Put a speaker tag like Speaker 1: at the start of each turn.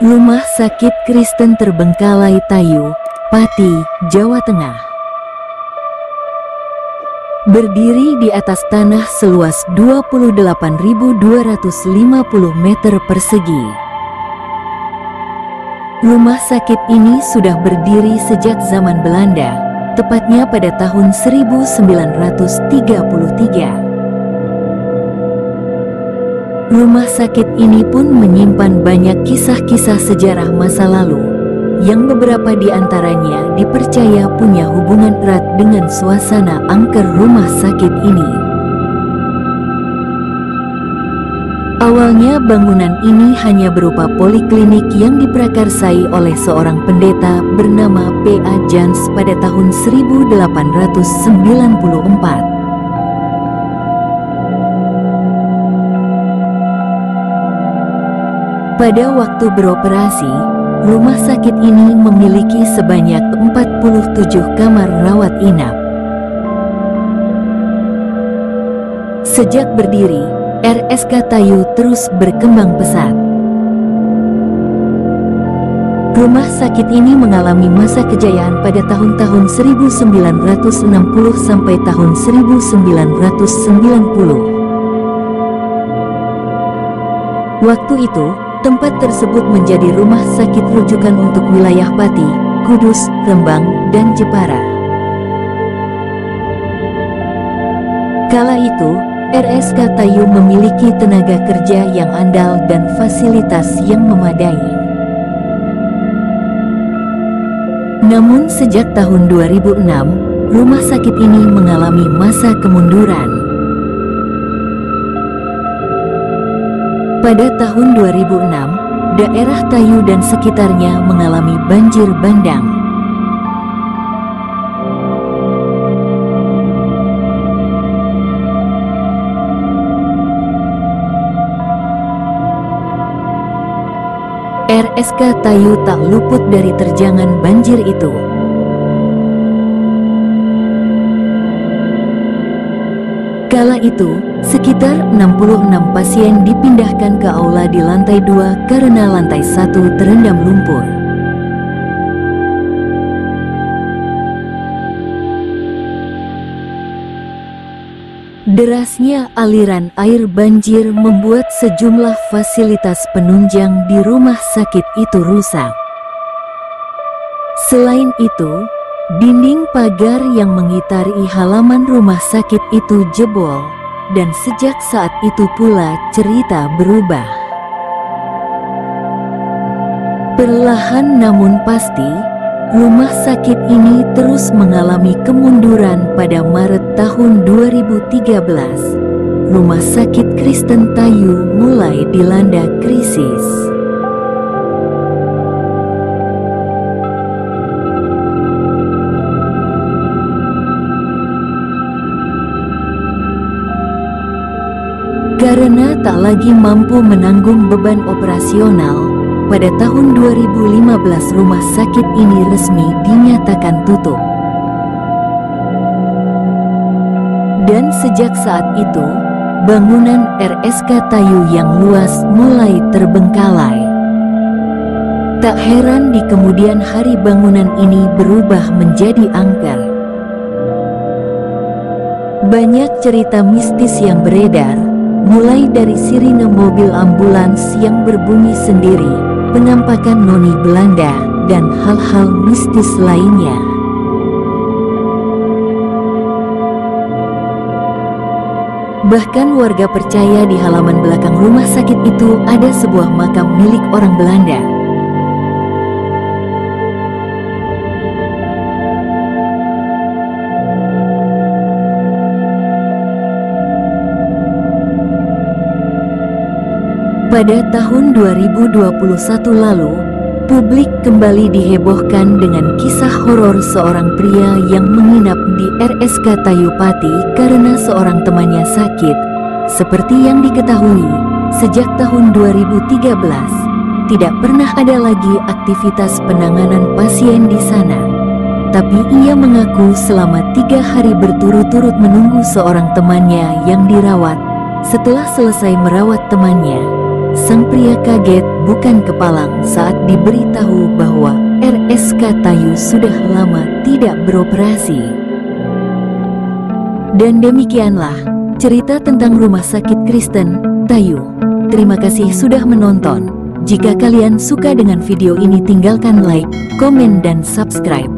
Speaker 1: Rumah Sakit Kristen Terbengkalai Tayu, Pati, Jawa Tengah. Berdiri di atas tanah seluas 28.250 meter persegi. Rumah sakit ini sudah berdiri sejak zaman Belanda, tepatnya pada tahun 1933. Rumah sakit ini pun menyimpan banyak kisah-kisah sejarah masa lalu, yang beberapa di antaranya dipercaya punya hubungan erat dengan suasana angker rumah sakit ini. Awalnya bangunan ini hanya berupa poliklinik yang diprakarsai oleh seorang pendeta bernama P.A. Jans pada tahun 1894. Pada waktu beroperasi, rumah sakit ini memiliki sebanyak 47 kamar rawat inap. Sejak berdiri, RSK Tayu terus berkembang pesat. Rumah sakit ini mengalami masa kejayaan pada tahun-tahun 1960 sampai tahun 1990. Waktu itu, tempat tersebut menjadi rumah sakit rujukan untuk wilayah Pati, Kudus, Rembang, dan Jepara. Kala itu, RSK Tayu memiliki tenaga kerja yang andal dan fasilitas yang memadai. Namun sejak tahun 2006, rumah sakit ini mengalami masa kemunduran. Pada tahun 2006, daerah Tayu dan sekitarnya mengalami banjir bandang. RSK Tayu tak luput dari terjangan banjir itu. Kala itu, sekitar 66 pasien dipindahkan ke aula di lantai 2 karena lantai 1 terendam lumpur. Derasnya aliran air banjir membuat sejumlah fasilitas penunjang di rumah sakit itu rusak. Selain itu, dinding pagar yang mengitari halaman rumah sakit itu jebol, dan sejak saat itu pula cerita berubah. Perlahan namun pasti, rumah sakit ini terus mengalami kemunduran. Pada Maret tahun 2013, Rumah Sakit Kristen Tayu mulai dilanda krisis. Karena tak lagi mampu menanggung beban operasional, pada tahun 2015 rumah sakit ini resmi dinyatakan tutup. Dan sejak saat itu, bangunan RSK Tayu yang luas mulai terbengkalai. Tak heran di kemudian hari bangunan ini berubah menjadi angker. Banyak cerita mistis yang beredar, mulai dari sirine mobil ambulans yang berbunyi sendiri, penampakan noni Belanda, dan hal-hal mistis lainnya. Bahkan warga percaya di halaman belakang rumah sakit itu ada sebuah makam milik orang Belanda. Pada tahun 2021 lalu, publik kembali dihebohkan dengan kisah horor seorang pria yang menginap di RSK Tayu Pati karena seorang temannya sakit. Seperti yang diketahui, sejak tahun 2013, tidak pernah ada lagi aktivitas penanganan pasien di sana. Tapi ia mengaku selama 3 hari berturut-turut menunggu seorang temannya yang dirawat. Setelah selesai merawat temannya, Sang pria kaget bukan kepalang saat diberitahu bahwa RSK Tayu sudah lama tidak beroperasi. Dan demikianlah cerita tentang Rumah Sakit Kristen Tayu. Terima kasih sudah menonton. Jika kalian suka dengan video ini, tinggalkan like, komen dan subscribe.